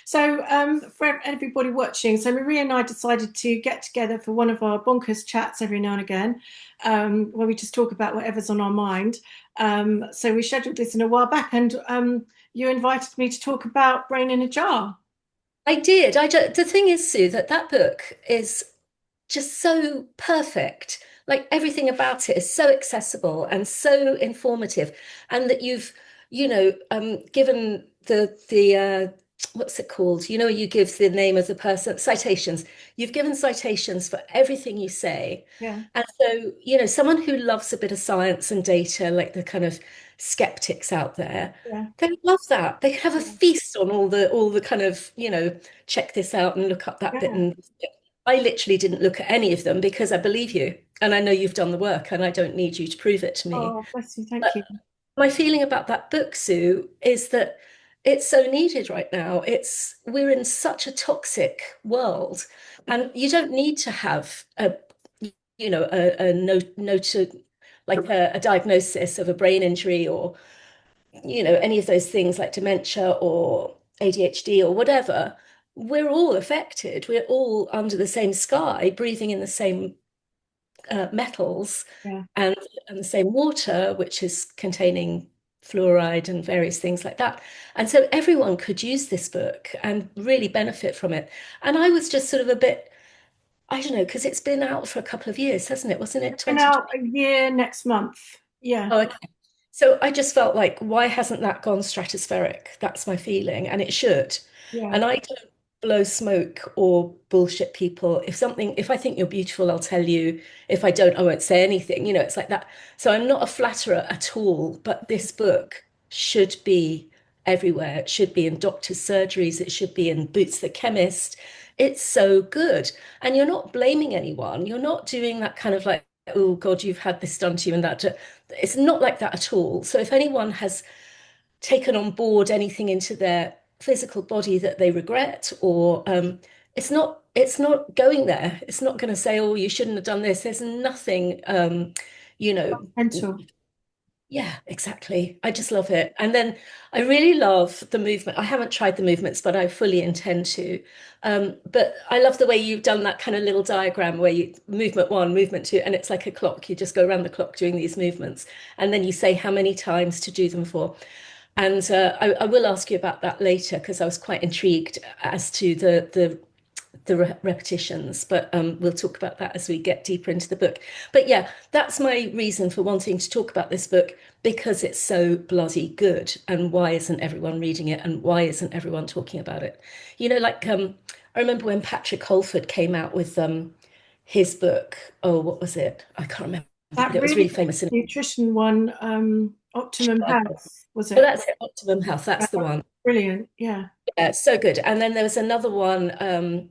So, for everybody watching, so Maria and I decided to get together for one of our bonkers chats every now and again, where we just talk about whatever's on our mind. So we scheduled this in a while back, and you invited me to talk about Brain in a Jar. I did. The thing is, Sue, that book is just so perfect. Like everything about it is so accessible and so informative, and that you've given the what's it called? You know, you give the name of the person, citations. You've given citations for everything you say. Yeah, And so, someone who loves a bit of science and data, like the kind of skeptics out there, yeah, they love that. They have a yeah, feast on all the kind of, check this out and look up that bit. yeah. And I literally didn't look at any of them because I believe you and I know you've done the work and I don't need you to prove it to me. Oh, bless you. Thank But you. my feeling about that book, Sue, is that it's so needed right now. We're in such a toxic world, and you don't need to have a a diagnosis of a brain injury or any of those things like dementia or ADHD or whatever. We're all affected. We're all under the same sky, breathing in the same metals Yeah. and the same water, which is containing fluoride and various things like that. And so everyone could use this book and really benefit from it. And I was just sort of a bit, I don't know, because it's been out for a couple of years, hasn't it? Wasn't it Been out 2020? a year next month. Yeah, Oh, okay. So I just felt like, why hasn't that gone stratospheric? That's my feeling, and it should. yeah. And I don't blow smoke or bullshit people. If I think you're beautiful, I'll tell you. If I don't, I won't say anything. It's like that. So I'm not a flatterer at all, but this book should be everywhere. It should be in doctors' surgeries. It should be in Boots the Chemist. It's so good. And you're not blaming anyone. You're not doing that kind of like, oh God, you've had this done to you and that. It's not like that at all. So if anyone has taken on board anything into their physical body that they regret, or it's not going there. It's not going to say, oh, you shouldn't have done this. There's nothing, you know, Mental. yeah, exactly. I just love it. And then I really love the movement. I haven't tried the movements, but I fully intend to. But I love the way you've done that kind of little diagram where you movement one, movement two, and it's like a clock. You just go around the clock doing these movements, and then you say how many times to do them for. And I will ask you about that later because I was quite intrigued as to the repetitions, but we'll talk about that as we get deeper into the book. But yeah, that's my reason for wanting to talk about this book because it's so bloody good. And why isn't everyone reading it? And why isn't everyone talking about it? Like I remember when Patrick Holford came out with his book. Oh, what was it? I can't remember, but That it was really really good famous in nutrition one, Optimum Chicago. Health, was Oh, it? that's it, Optimum Health. That's the one. Brilliant. Yeah. Yeah, so good. And then there was another one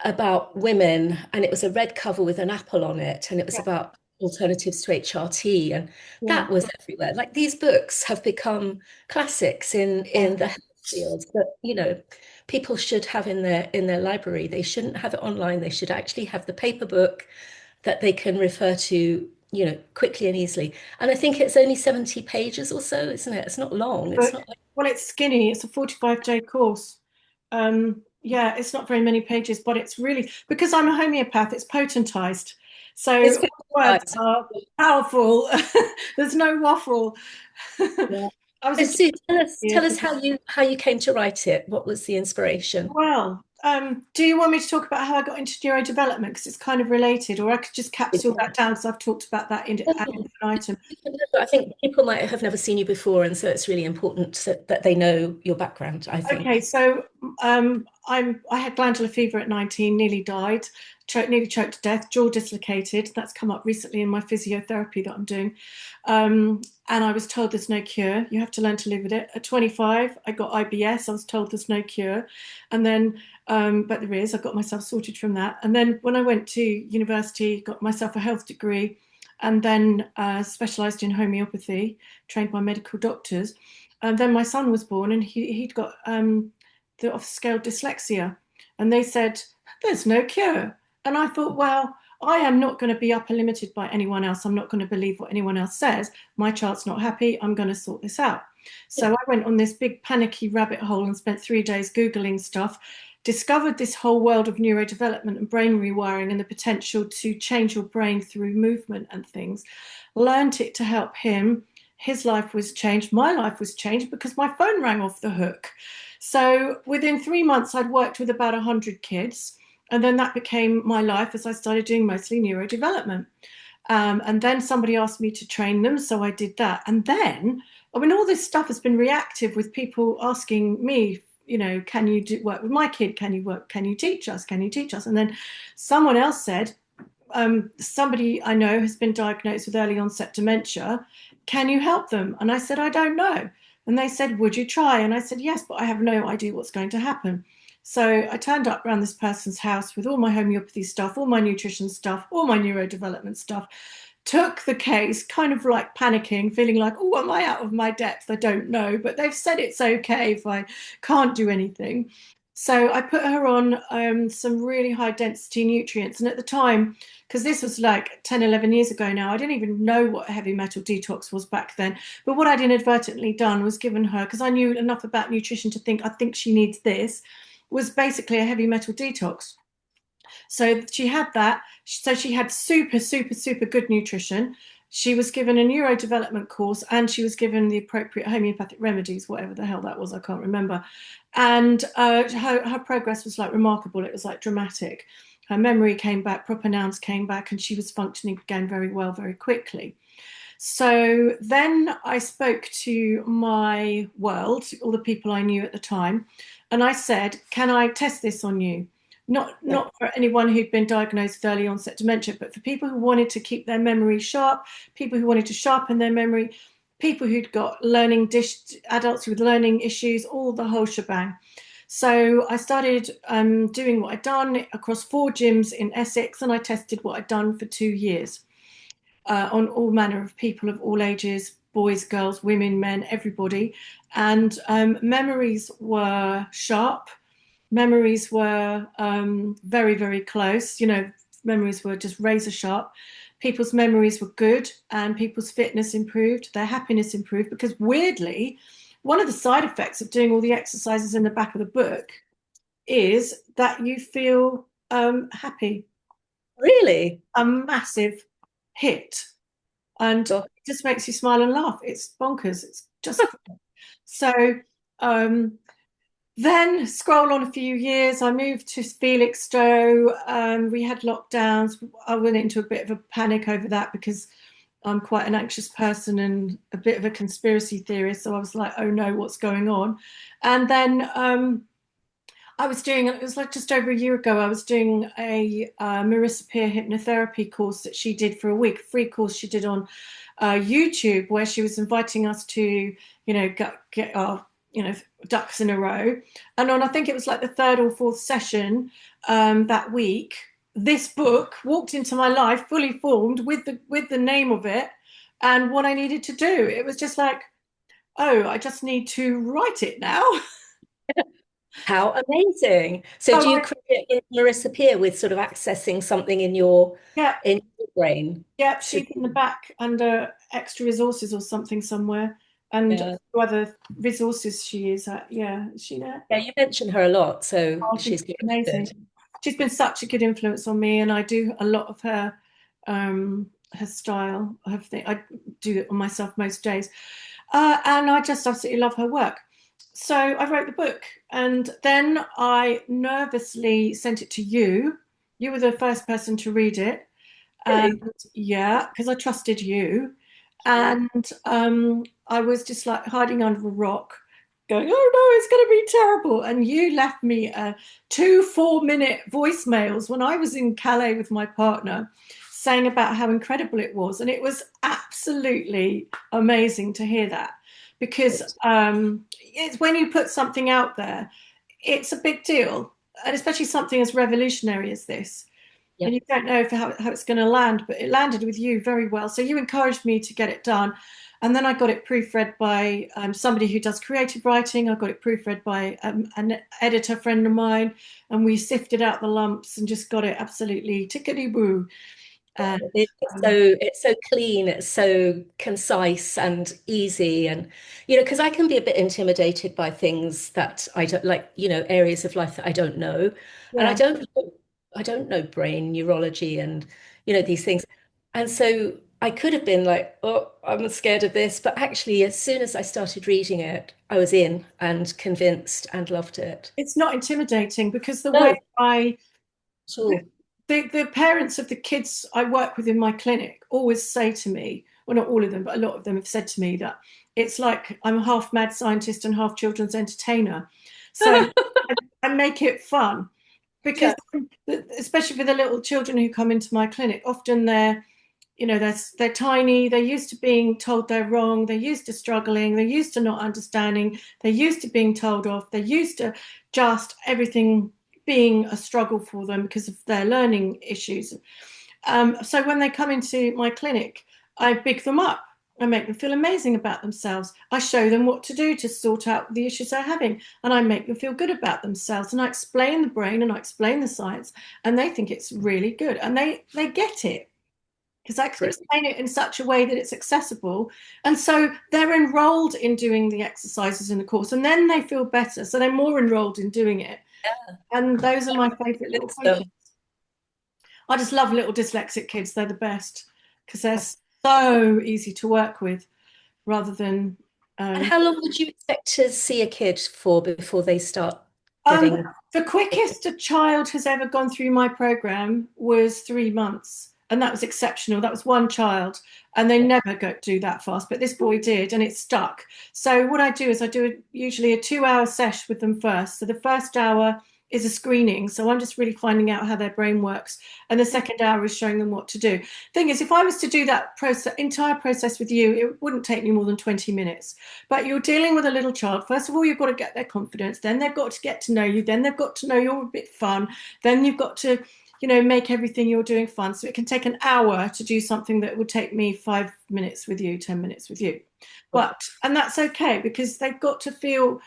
about women, and it was a red cover with an apple on it, and it was Yeah. about alternatives to HRT, and Yeah. that was everywhere. Like these books have become classics Yeah. in the health field that, people should have in their library. They shouldn't have it online. They should actually have the paper book that they can refer to, quickly and easily. And I think it's only 70 pages or so, isn't it? It's not long. It's Book. not like Well, it's skinny. It's a 45-day course. Yeah, it's not very many pages, but it's really, because I'm a homeopath, it's potentized. it's So good. words are powerful. There's no waffle. Yeah. I was So a Sue, tell years us ago. how you came to write it. What was the inspiration? Well, do you want me to talk about how I got into neurodevelopment? Because it's kind of related, or I could just capsule that down because I've talked about that in ad Oh, infinitum. I think people might have never seen you before, and so it's really important that they know your background, I Okay, think. so I had glandular fever at 19, nearly died, nearly choked to death, jaw dislocated. That's come up recently in my physiotherapy that I'm doing. And I was told there's no cure. You have to learn to live with it. At 25, I got IBS. I was told there's no cure. And then, but there is. I got myself sorted from that. And then when I went to university, got myself a health degree, and then specialised in homeopathy, trained by medical doctors. And then my son was born, and he'd got the off-scale dyslexia, and they said there's no cure. And I thought, well, I am not going to be upper limited by anyone else. I'm not going to believe what anyone else says. My child's not happy. I'm going to sort this out. So I went on this big panicky rabbit hole and spent 3 days Googling stuff, discovered this whole world of neurodevelopment and brain rewiring and the potential to change your brain through movement and things, learned it to help him. His life was changed. My life was changed because my phone rang off the hook. So within 3 months, I'd worked with about 100 kids. And then that became my life as I started doing mostly neurodevelopment. And then somebody asked me to train them. So I did that. And then, I mean, all this stuff has been reactive with people asking me, can you work with my kid? Can you teach us? Can you teach us? And then someone else said, somebody I know has been diagnosed with early onset dementia. Can you help them? And I said, I don't know. And they said, would you try? And I said, yes, but I have no idea what's going to happen. So I turned up around this person's house with all my homeopathy stuff, all my nutrition stuff, all my neurodevelopment stuff, took the case, kind of like panicking, feeling like, oh, am I out of my depth? I don't know, but they've said it's okay if I can't do anything. So I put her on some really high density nutrients. And at the time, because this was like 10, 11 years ago now, I didn't even know what a heavy metal detox was back then. But what I'd inadvertently done was given her, because I knew enough about nutrition to think, I think she needs this, was basically a heavy metal detox. So she had that. So she had super, super, super good nutrition. She was given a neurodevelopment course and she was given the appropriate homeopathic remedies, whatever the hell that was, I can't remember. And her progress was like remarkable. It was like dramatic. Her memory came back, proper nouns came back, and she was functioning again very well, very quickly. So then I spoke to my world, all the people I knew at the time, and I said, can I test this on you? Not for anyone who'd been diagnosed with early onset dementia, but for people who wanted to keep their memory sharp, people who wanted to sharpen their memory, people who'd got adults with learning issues, all the whole shebang. So I started doing what I'd done across 4 gyms in Essex, and I tested what I'd done for 2 years on all manner of people of all ages, boys, girls, women, men, everybody. And memories were sharp. Memories were very, very close. Memories were just razor sharp. People's memories were good and people's fitness improved. Their happiness improved because weirdly, one of the side effects of doing all the exercises in the back of the book is that you feel happy. Really? A massive hit. And God. it just makes you smile and laugh. It's bonkers. It's just so then scroll on a few years. I moved to Felixstowe. We had lockdowns. I went into a bit of a panic over that because I'm quite an anxious person and a bit of a conspiracy theorist. So I was like, oh no, what's going on? And then it was like just over a year ago, I was doing a Marissa Peer hypnotherapy course that she did for a week, free course she did on YouTube, where she was inviting us to, get our, ducks in a row. And on, I think it was like the 3rd or 4th session that week, this book walked into my life fully formed with the name of it and what I needed to do. It was just like, oh, I just need to write it now. How amazing. So do Oh, you credit in Marissa Peer with sort of accessing something in your yeah. brain? Yep, To, she's in the back under extra resources or something somewhere. And yeah. other resources she is at. Yeah, is she there? Yeah, you mention her a lot, so Oh, she's she's amazing. good. She's been such a good influence on me, and I do a lot of her style. I do it on myself most days. And I just absolutely love her work. So I wrote the book, and then I nervously sent it to you. You were the first person to read it. Really? And yeah, because I trusted you. And I was just like hiding under a rock, going, oh no, it's going to be terrible. And you left me 2 4-minute voicemails when I was in Calais with my partner saying about how incredible it was. And it was absolutely amazing to hear that because it's when you put something out there, it's a big deal. And especially something as revolutionary as this, Yeah. and you don't know how it's going to land, but it landed with you very well. So you encouraged me to get it done. And then I got it proofread by somebody who does creative writing. I got it proofread by an editor friend of mine, and we sifted out the lumps and just got it absolutely tickety-boo. And It's so clean, it's so concise and easy, and because I can be a bit intimidated by things that I don't like, areas of life that I don't know, and yeah, I don't know brain neurology and these things, and so I could have been like, oh, I'm scared of this, but actually, as soon as I started reading it, I was in and convinced and loved it. it's not intimidating because the way No, I sure. the parents of the kids I work with in my clinic always say to me, well, not all of them, but a lot of them have said to me that it's like I'm half mad scientist and half children's entertainer. So I make it fun because, Yeah. especially for the little children who come into my clinic, often they're tiny, they're used to being told they're wrong, they're used to struggling, they're used to not understanding, they're used to being told off, they're used to just everything being a struggle for them because of their learning issues. So when they come into my clinic, I big them up. I make them feel amazing about themselves. I show them what to do to sort out the issues they're having, and I make them feel good about themselves. And I explain the brain and I explain the science, and they think it's really good, and they get it because I can Brilliant. explain it in such a way that it's accessible. And so they're enrolled in doing the exercises in the course, and then they feel better. So they're more enrolled in doing it. And those are my favorite little So, patients. I just love little dyslexic kids. They're the best because they're so easy to work with rather than. and Um, how long would you expect to see a kid for before they start um, getting? the quickest a child has ever gone through my program was 3 months. And that was exceptional. That was one child, and they never go do that fast. But this boy did, and it stuck. So what I do is I do usually a 2 hour sesh with them first. So the first hour is a screening. So I'm just really finding out how their brain works, and the second hour is showing them what to do. Thing is, if I was to do that entire process with you, it wouldn't take me more than 20 minutes. But you're dealing with a little child. First of all, you've got to get their confidence. Then they've got to get to know you. Then they've got to know you're a bit fun. Then you've got to make everything you're doing fun. So it can take an hour to do something that would take me 5 minutes with you, 10 minutes with you. And that's okay because they've got to feel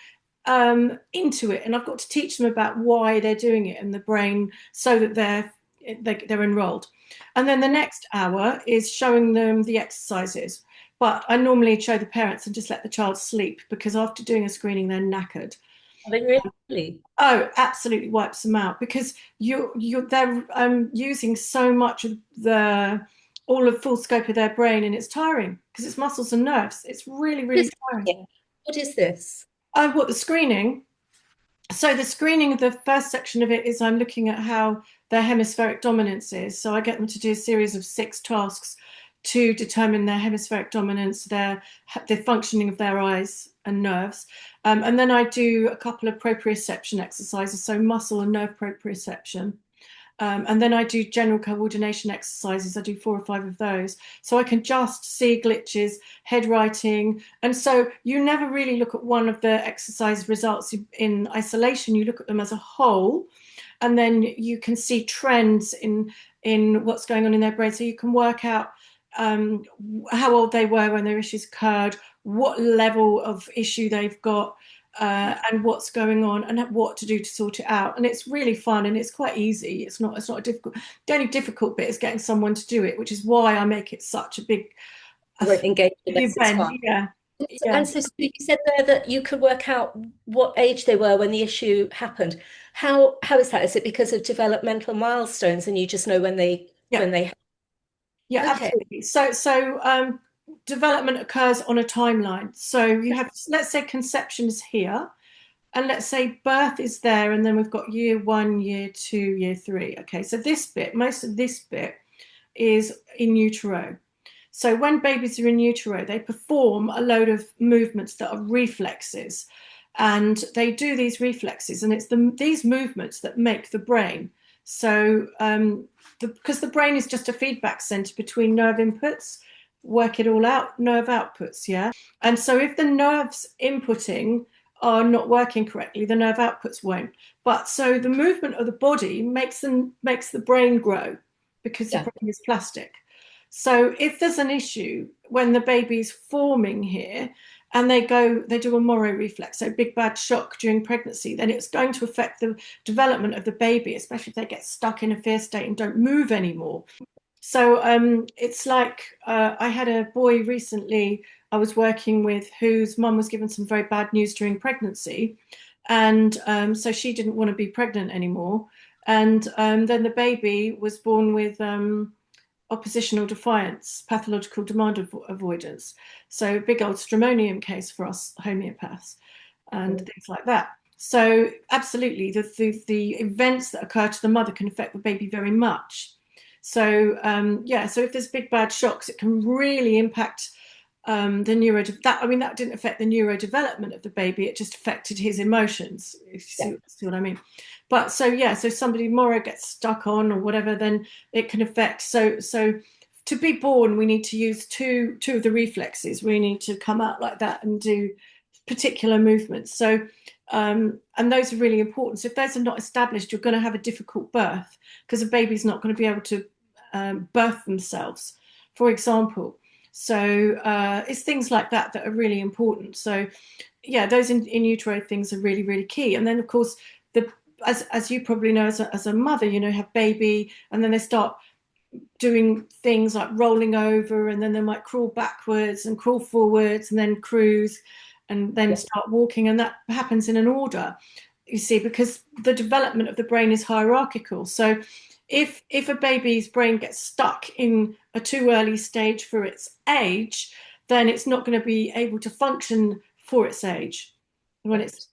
into it. And I've got to teach them about why they're doing it and the brain so that they're enrolled. And then the next hour is showing them the exercises. But I normally show the parents and just let the child sleep because after doing a screening, they're knackered. Are they really? Oh, absolutely wipes them out because they're using so much of the all of full scope of their brain, and it's tiring because it's muscles and nerves. It's really, What really is, tiring. yeah. What is this? What the screening? So the screening, the first section of it is I'm looking at how their hemispheric dominance is. So I get them to do a series of 6 tasks to determine their hemispheric dominance, the functioning of their eyes and nerves. And then I do a couple of proprioception exercises, so muscle and nerve proprioception. And then I do general coordination exercises. I do 4 or 5 of those. So I can just see glitches, head writing. And so you never really look at one of the exercise results in isolation. You look at them as a whole. And then you can see trends in what's going on in their brain. So you can work out how old they were when their issues occurred, what level of issue they've got, and what's going on and what to do to sort it out. And it's really fun and it's quite easy. It's not a difficult. The only difficult bit is getting someone to do it, which is why I make it such a big You won't engage with this, it's event. fine. Yeah, yeah. And so you said there that you could work out what age they were when the issue happened. How is that? Is it because of developmental milestones and you just know Yeah, when they yeah, okay. absolutely. Development occurs on a timeline. So you have, let's say, conception is here, and let's say birth is there, and then we've got year 1, year 2, year 3. Okay, so most of this bit is in utero. So when babies are in utero, they perform a load of movements that are reflexes, and they do these reflexes, and it's these movements that make the brain. So because the brain is just a feedback center between nerve inputs, work it all out, nerve outputs, yeah. And so if the nerves inputting are not working correctly, the nerve outputs won't. But so the movement of the body makes the brain grow because the Yeah. brain is plastic. So if there's an issue when the baby's forming here and they do a Moro reflex, so big bad shock during pregnancy, then it's going to affect the development of the baby, especially if they get stuck in a fear state and don't move anymore. So it's like I had a boy recently I was working with whose mum was given some very bad news during pregnancy. And so she didn't want to be pregnant anymore. And then the baby was born with oppositional defiance, pathological demand avoidance. So big old stramonium case for us homeopaths and things like that. So absolutely, the events that occur to the mother can affect the baby very much. So yeah, so if there's big bad shocks, it can really impact the neuro. That I mean, that didn't affect the neurodevelopment of the baby. It just affected his emotions. If Yeah. you see what I mean. But so yeah, so somebody Moro gets stuck on or whatever, then it can affect. So to be born, we need to use two of the reflexes. We need to come out like that and do particular movements. So and those are really important. So if those are not established, you're going to have a difficult birth because a baby's not going to be able to birth themselves, for example. So it's things like that that are really important. So yeah, those in utero things are really, really key. And then of course, the as you probably know as a mother, you know, have baby and then they start doing things like rolling over and then they might crawl backwards and crawl forwards and then cruise and then Yeah. start walking. And that happens in an order, you see, because the development of the brain is hierarchical. So if a baby's brain gets stuck in a too early stage for its age, then it's not going to be able to function for its age when it's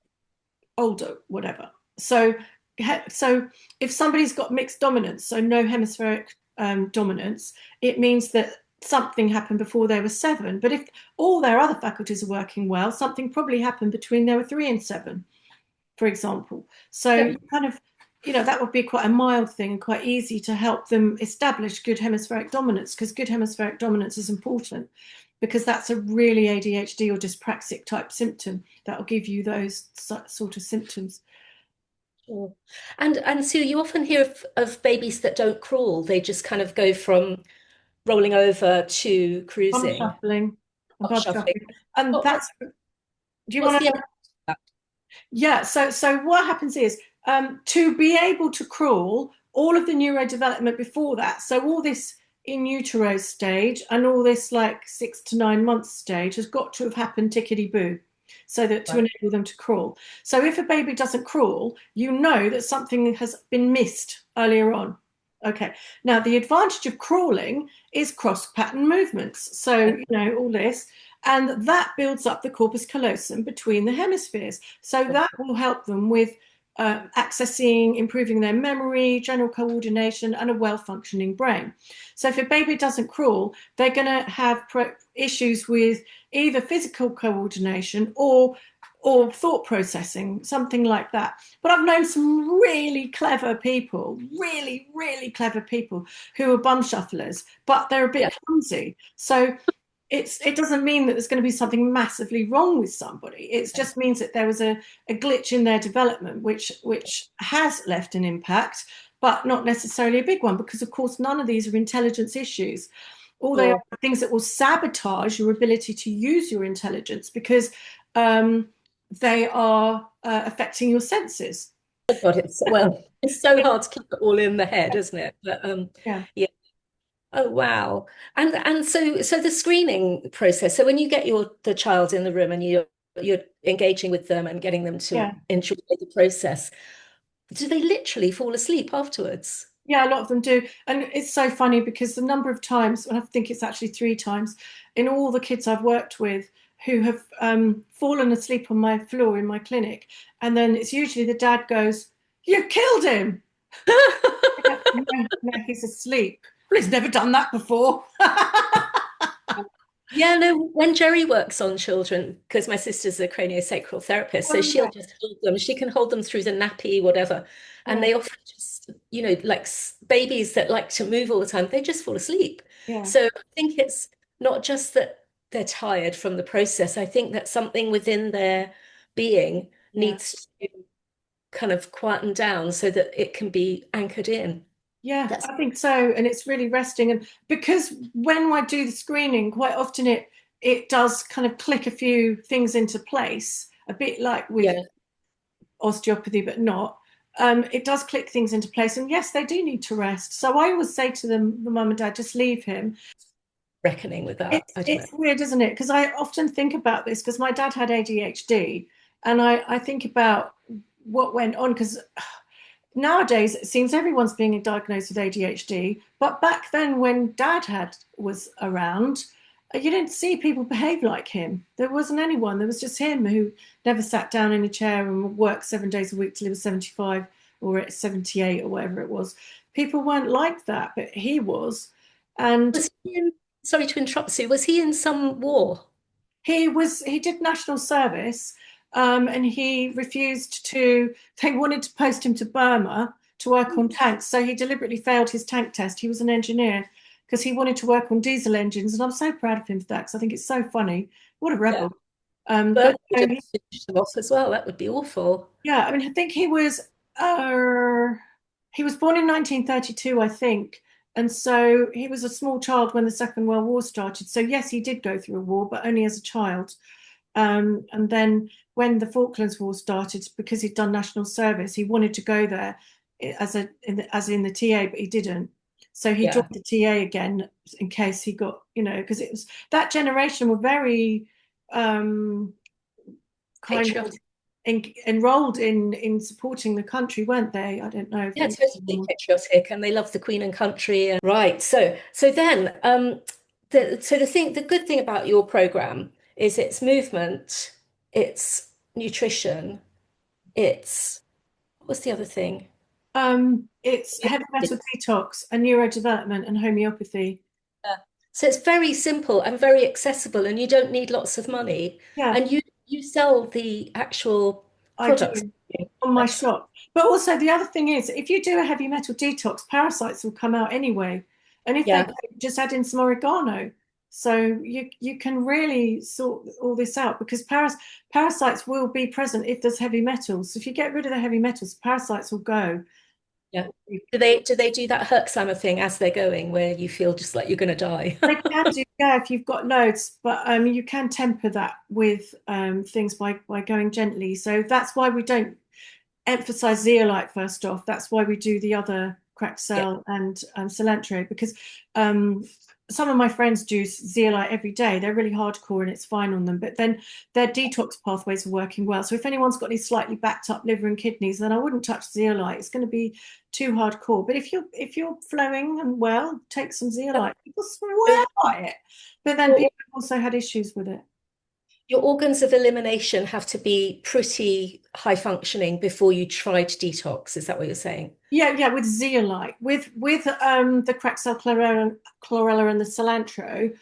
older, whatever. So if somebody's got mixed dominance, so no hemispheric dominance, it means that something happened before they were 7. But if all their other faculties are working well, something probably happened between they were 3 and 7, for example. So Yeah. kind of, you know, that would be quite a mild thing and quite easy to help them establish good hemispheric dominance, because good hemispheric dominance is important because that's a really ADHD or dyspraxic type symptom that will give you those sort of symptoms. Sure. And Sue, you often hear of babies that don't crawl. They just kind of go from rolling over to Bum cruising, shuffling and hot bum shuffling. shuffling. And What, that's, what's do you what's want the to, yeah, so what happens is to be able to crawl, all of the neurodevelopment before that, so all this in utero stage and all this like 6 to 9 months stage has got to have happened tickety boo, so that to right? enable them to crawl. So if a baby doesn't crawl, you know that something has been missed earlier on. Okay. Now the advantage of crawling is cross pattern movements. So you know all this, and that builds up the corpus callosum between the hemispheres. So that will help them with accessing, improving their memory, general coordination, and a well-functioning brain. So if a baby doesn't crawl, they're going to have issues with either physical coordination or thought processing, something like that. But I've known some really clever people, really, really clever people who are bum shufflers, but they're a Yeah. bit clumsy. So it doesn't mean that there's going to be something massively wrong with somebody. It just means that there was a glitch in their development, which has left an impact, but not necessarily a big one, because of course none of these are intelligence issues. All they Sure. are things that will sabotage your ability to use your intelligence because they are affecting your senses. Oh God, it's so hard to keep it all in the head, isn't it? But Yeah, yeah. Oh wow. And so the screening process. So when you get the child in the room and you're engaging with them and getting them to yeah. enjoy the process, do they literally fall asleep afterwards? Yeah, a lot of them do. And it's so funny because the number of times, and I think it's actually 3 times, in all the kids I've worked with who have fallen asleep on my floor in my clinic. And then it's usually the dad goes, "You killed him." No, no, he's asleep. Well, he's never done that before. Yeah, no, when Jerry works on children, because my sister's a craniosacral therapist, so Oh, she'll just hold them, she can hold them through the nappy, whatever. And yeah, they often just, like babies that like to move all the time, they just fall asleep. yeah, So I think it's not just that they're tired from the process. I think that something within their being yeah. needs to kind of quieten down so that it can be anchored in. Yeah, That's I think so. And it's really resting. And because when I do the screening, quite often it does kind of click a few things into place, a bit like with yeah, osteopathy, but not. it does click things into place. And yes, they do need to rest. So I always say to them, the mum and dad, just leave him. Reckoning with that. I don't know. It's weird, isn't it? Because I often think about this because my dad had ADHD, and I think about what went on because nowadays it seems everyone's being diagnosed with ADHD. But back then, when dad had was around, you didn't see people behave like him. There wasn't anyone. There was just him who never sat down in a chair and worked 7 days a week till he was 75 or at 78 or whatever it was. People weren't like that, but he was. And Was he in, sorry to interrupt, Sue, was he in some war? he did national service, and he refused to. They wanted to post him to Burma to work on tanks, so he deliberately failed his tank test. He was an engineer because he wanted to work on diesel engines, and I'm so proud of him for that because I think it's so funny. What a Yeah. rebel! Burma But would have finished them off as well. That would be awful. yeah, I mean, I think he was born in 1932, I think. And so he was a small child when the Second World War started. So yes, he did go through a war, but only as a child. And then when the Falklands War started, because he'd done national service, he wanted to go there as in the TA, but he didn't. So he joined Yeah. the TA again in case he got, because it was that generation were very kind of Patriotic. enrolled in supporting the country, weren't they? I don't know if Yeah, you. totally patriotic, and they love the Queen and country. And right. So then, the good thing about your program is it's movement, it's nutrition, it's what's the other thing? It's heavy metal detox and neurodevelopment and homeopathy. Yeah. So it's very simple and very accessible, and you don't need lots of money. Yeah, And you sell the actual I products. do on my That's shop. But also the other thing is, if you do a heavy metal detox, parasites will come out anyway. And if they yeah, don't, just add in some oregano. So you can really sort all this out because parasites will be present if there's heavy metals. So if you get rid of the heavy metals, parasites will go. yeah. Do they do that Herxheimer thing as they're going, where you feel just like you're going to die? They can do, yeah, if you've got loads, but you can temper that with things by going gently. So that's why we don't emphasize zeolite first off. That's why we do the other cracked Yeah, cell and cilantro because um, some of my friends do zeolite every day. They're really hardcore and it's fine on them, but then their detox pathways are working well. So if anyone's got any slightly backed up liver and kidneys, then I wouldn't touch zeolite. It's going to be too hardcore. But if you're flowing and well, take some zeolite. People swear by it, but then your, people also had issues with it. your organs of elimination have to be pretty high functioning before you try to detox. Is that what you're saying? Yeah, yeah, with zeolite, with the Craxel chlorella and the cilantro,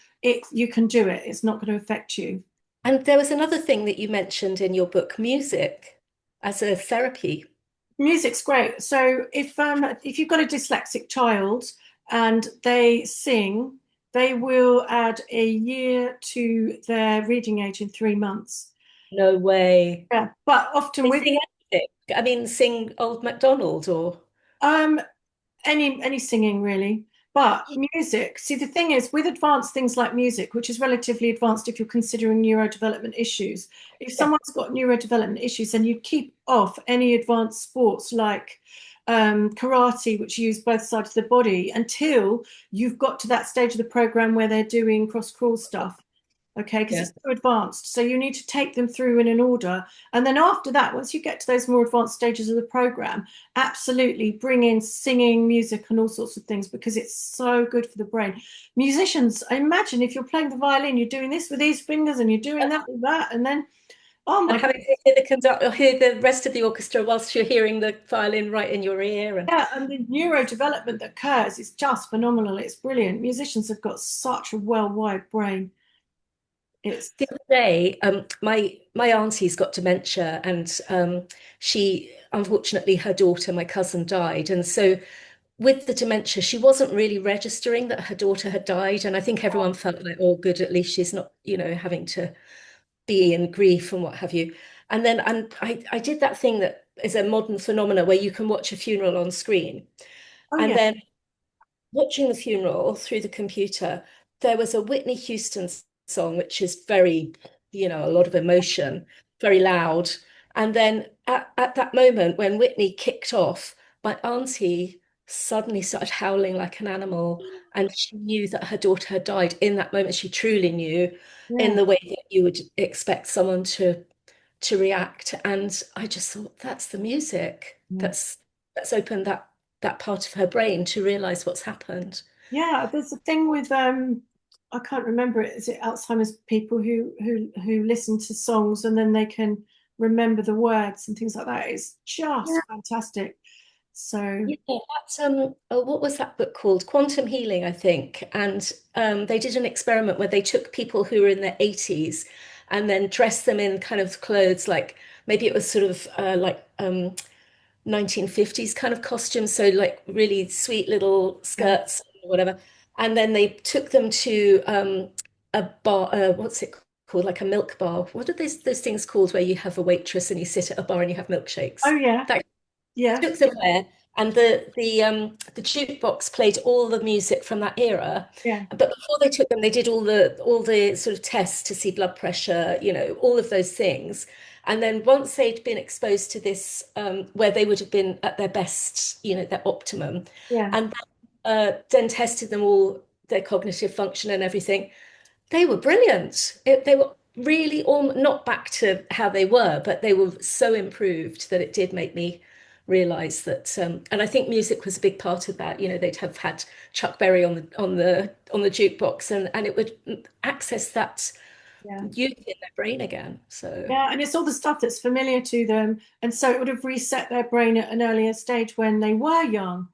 you can do it. It's not going to affect you. And there was another thing that you mentioned in your book, music as a therapy. Music's great. So if you've got a dyslexic child and they sing, they will add a year to their reading age in 3 months. No way. Yeah, but often They with sing anything. I mean, sing Old MacDonald or um any singing really, but music, see, the thing is with advanced things like music, which is relatively advanced if you're considering neurodevelopment issues, if yeah, someone's got neurodevelopment issues, then you keep off any advanced sports like karate, which use both sides of the body until you've got to that stage of the program where they're doing cross crawl stuff. Okay, because yeah. it's too advanced. So you need to take them through in an order. And then after that, once you get to those more advanced stages of the program, absolutely bring in singing, music, and all sorts of things because it's so good for the brain. Musicians, I imagine if you're playing the violin, you're doing this with these fingers and you're doing that with that. And then, oh And my God. having to hear the conductor, hear the rest of the orchestra whilst you're hearing the violin right in your ear. And Yeah, and the neurodevelopment that occurs is just phenomenal. It's brilliant. Musicians have got such a well-wired brain. It's the other day, my auntie's got dementia, and she unfortunately her daughter, my cousin, died, and so with the dementia, she wasn't really registering that her daughter had died, and I think everyone felt like, oh, good, at least she's not, having to be in grief and what have you. And I did that thing that is a modern phenomena where you can watch a funeral on screen. oh And yeah, then watching the funeral through the computer, there was a Whitney Houston song, which is very, a lot of emotion, very loud. And then at that moment when Whitney kicked off, my auntie suddenly started howling like an animal, and she knew that her daughter had died in that moment. She truly knew, in Yeah. the way that you would expect someone to react. And I just thought, that's the music. Yeah. That's opened that part of her brain to realize what's happened. Yeah, there's a thing with I can't remember it. Is it Alzheimer's people who listen to songs and then they can remember the words and things like that? It's just fantastic. So Yeah, that's what was that book called? Quantum Healing, I think. And they did an experiment where they took people who were in their 80s and then dressed them in kind of clothes like maybe it was sort of 1950s kind of costumes, so like really sweet little yeah, skirts or whatever. And then they took them to a bar, what's it called? Like a milk bar. What are those things called where you have a waitress and you sit at a bar and you have oh milkshakes? yeah, That yeah, took them there, and the jukebox played all the music from that era. yeah, But before they took them, they did all the sort of tests to see blood pressure, all of those things. And then once they'd been exposed to this, where they would have been at their best, their optimum, yeah, and then tested them all, their cognitive function and everything, they were brilliant. They were really all not back to how they were, but they were so improved that it did make me realize that. And I think music was a big part of that. They'd have had Chuck Berry on the jukebox, and it would access that yeah. youth in their brain again. So Yeah, and it's all the stuff that's familiar to them. And so it would have reset their brain at an earlier stage when they were young.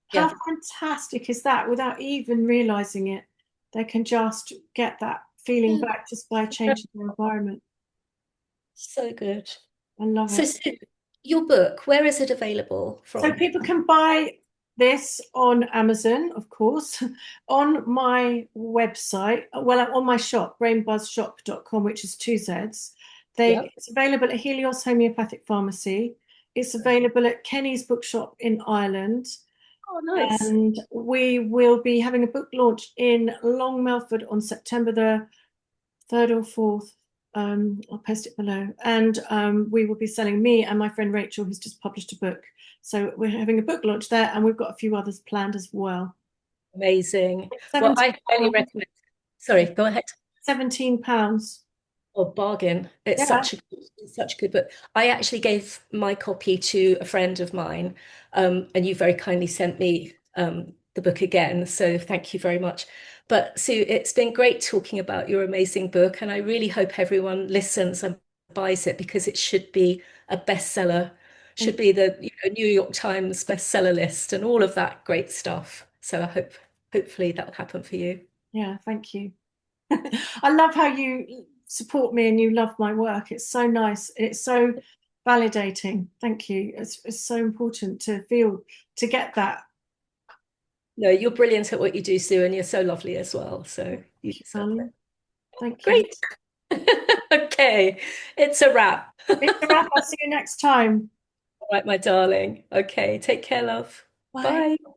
How yeah, fantastic is that without even realizing it? They can just get that feeling yeah, back just by changing their environment. so good. I love So, it. Sue, your book, where is it available So from? people can buy this on Amazon, of course, on my website, well, on my shop, brainbuzzshop.com, which is two Zs. Yep. It's available at Helios Homeopathic Pharmacy. It's available at Kenny's Bookshop in Ireland. Oh, nice. And we will be having a book launch in Long Melford on September the 3rd or 4th. I'll post it below. And we will be selling, me and my friend Rachel, who's just published a book. So we're having a book launch there, and we've got a few others planned as well. Amazing. It's Well, 17 I highly pounds. recommend. Sorry, go ahead. £17. Oh, bargain. Yeah. It's such a good book. I actually gave my copy to a friend of mine, and you very kindly sent me the book again. So thank you very much. But Sue, it's been great talking about your amazing book, and I really hope everyone listens and buys it because it should be a bestseller, should be the New York Times bestseller list and all of that great stuff. So hopefully that will happen for you. Yeah, thank you. I love how you support me and you love my work. It's so nice. It's so validating. Thank you. It's so important to feel, to get that. No, you're brilliant at what you do, Sue, and you're so lovely as well. So you Thank you, deserve it. darling. Thank you. Great. Okay, it's a wrap. All It's a wrap. I'll see you next time. right, my darling. Okay, take care, love. Bye. Bye.